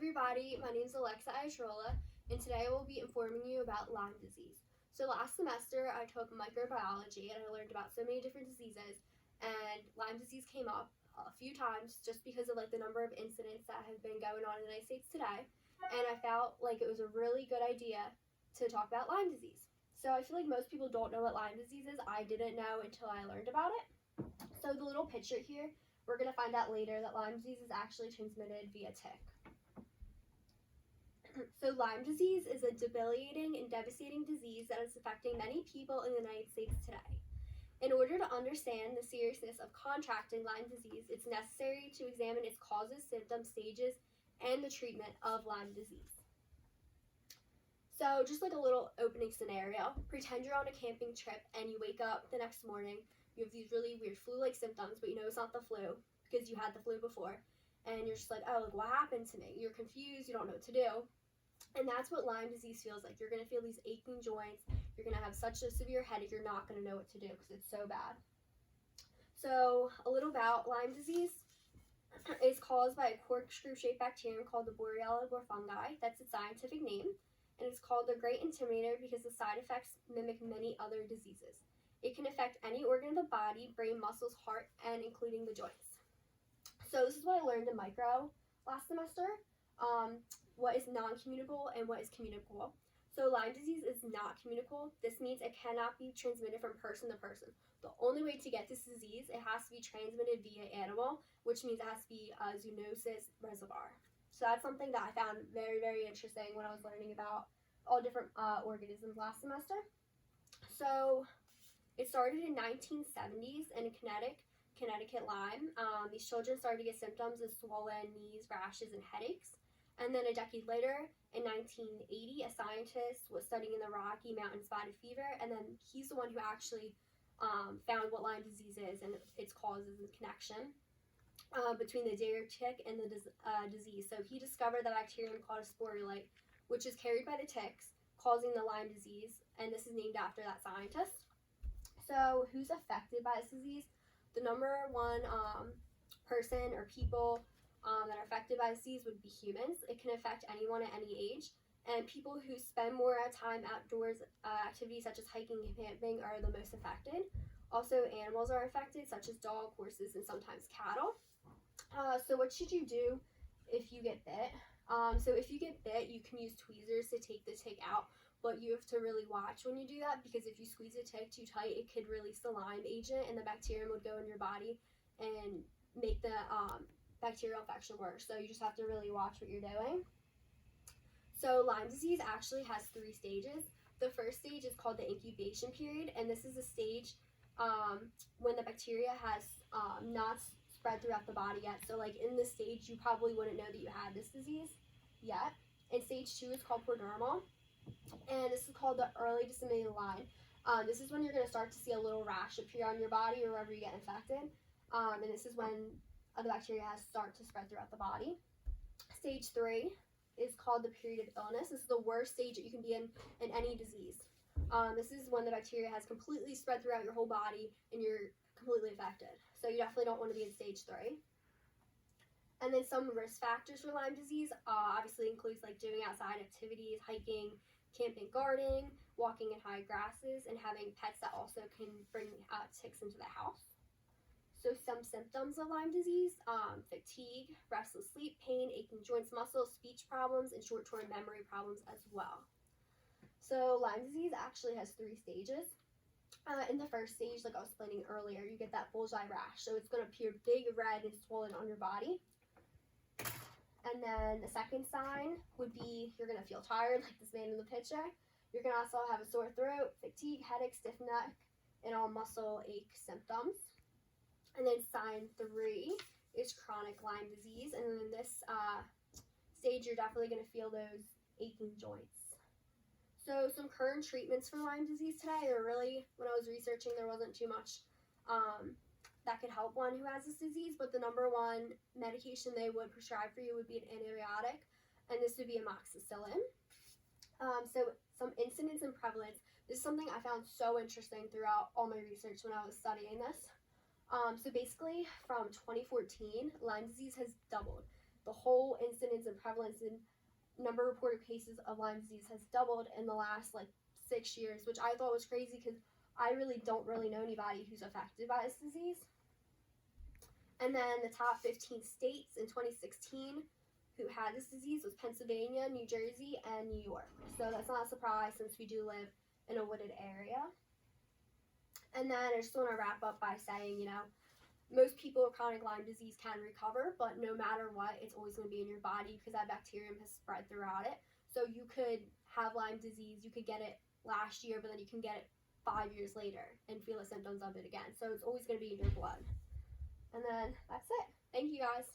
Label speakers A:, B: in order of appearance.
A: everybody, my name is Alexa Aisrola, and today I will be informing you about Lyme disease. So last semester I took microbiology and I learned about so many different diseases, and Lyme disease came up a few times just because of the number of incidents that have been going on in the United States today, and I felt like it was a really good idea to talk about Lyme disease. So I feel like most people don't know what Lyme disease is. I didn't know until I learned about it. So the little picture here, we're going to find out later that Lyme disease is actually transmitted via tick. So Lyme disease is a debilitating and devastating disease that is affecting many people in the United States today. In order to understand the seriousness of contracting Lyme disease, it's necessary to examine its causes, symptoms, stages, and the treatment of Lyme disease. So just like a little opening scenario, pretend you're on a camping trip and you wake up the next morning, you have these really weird flu-like symptoms, but you know it's not the flu because you had the flu before, and you're just like, oh, what happened to me? You're confused, you don't know what to do. And that's what Lyme disease feels like. You're going to feel these aching joints. You're going to have such a severe headache, you're not going to know what to do because it's so bad. So a little about Lyme disease. It's caused by a corkscrew-shaped bacterium called the Borrelia fungi. That's its scientific name. And it's called the Great Intimidator because the side effects mimic many other diseases. It can affect any organ of the body, brain, muscles, heart, and including the joints. So this is what I learned in micro last semester. What is non-communicable and what is communicable. So Lyme disease is not communicable. This means it cannot be transmitted from person to person. The only way to get this disease, it has to be transmitted via animal, which means it has to be a zoonosis reservoir. So that's something that I found very, very interesting when I was learning about all different organisms last semester. So it started in 1970s in Connecticut, Lyme. These children started to get symptoms of swollen knees, rashes, and headaches. And then a decade later, in 1980, a scientist was studying the Rocky Mountain spotted fever, and then he's the one who actually found what Lyme disease is and its causes and connection between the dare tick and the disease. So he discovered the bacterium called a sporulite, which is carried by the ticks, causing the Lyme disease, and this is named after that scientist. So who's affected by this disease? The number one person or people that are affected by disease would be humans. It can affect anyone at any age, and people who spend more time outdoors activities such as hiking and camping are the most affected. Also, animals are affected, such as dogs, horses, and sometimes cattle. So what should you do if you get bit? So if you get bit, you can use tweezers to take the tick out, but you have to really watch when you do that because if you squeeze a tick too tight, it could release the Lyme agent and the bacterium would go in your body and make the bacterial infection worse. So you just have to really watch what you're doing. So Lyme disease actually has 3 stages. The first stage is called the incubation period, and this is a stage when the bacteria has not spread throughout the body yet. So like in this stage, you probably wouldn't know that you had this disease yet. And stage 2 is called prodromal, and this is called the early disseminated Lyme. This is when you're going to start to see a little rash appear on your body or wherever you get infected, and this is when the bacteria has start to spread throughout the body. Stage 3 is called the period of illness. This is the worst stage that you can be in any disease. This is when the bacteria has completely spread throughout your whole body and you're completely affected. So you definitely don't want to be in stage 3. And then some risk factors for Lyme disease obviously includes like doing outside activities, hiking, camping, gardening, walking in high grasses, and having pets that also can bring ticks into the house. So some symptoms of Lyme disease, fatigue, restless sleep, pain, aching joints, muscles, speech problems, and short-term memory problems as well. So Lyme disease actually has 3 stages. In the first stage, like I was explaining earlier, you get that bullseye rash. So it's going to appear big, red, and swollen on your body. And then the second sign would be you're going to feel tired, like this man in the picture. You're going to also have a sore throat, fatigue, headache, stiff neck, and all muscle ache symptoms. And then sign 3 is chronic Lyme disease. And then in this stage, you're definitely going to feel those aching joints. So some current treatments for Lyme disease today are really, when I was researching, there wasn't too much that could help one who has this disease. But the number one medication they would prescribe for you would be an antibiotic. And this would be amoxicillin. So some incidence and prevalence. This is something I found so interesting throughout all my research when I was studying this. So basically, from 2014, Lyme disease has doubled. the whole incidence and prevalence and number of reported cases of Lyme disease has doubled in the last like 6 years, which I thought was crazy because I really don't know anybody who's affected by this disease. And then the top 15 states in 2016 who had this disease was Pennsylvania, New Jersey, and New York. So that's not a surprise since we do live in a wooded area. And then I just want to wrap up by saying, most people with chronic Lyme disease can recover, but no matter what, it's always going to be in your body because that bacterium has spread throughout it. So you could have Lyme disease, you could get it last year, but then you can get it 5 years later and feel the symptoms of it again. So it's always going to be in your blood. And then that's it. Thank you guys.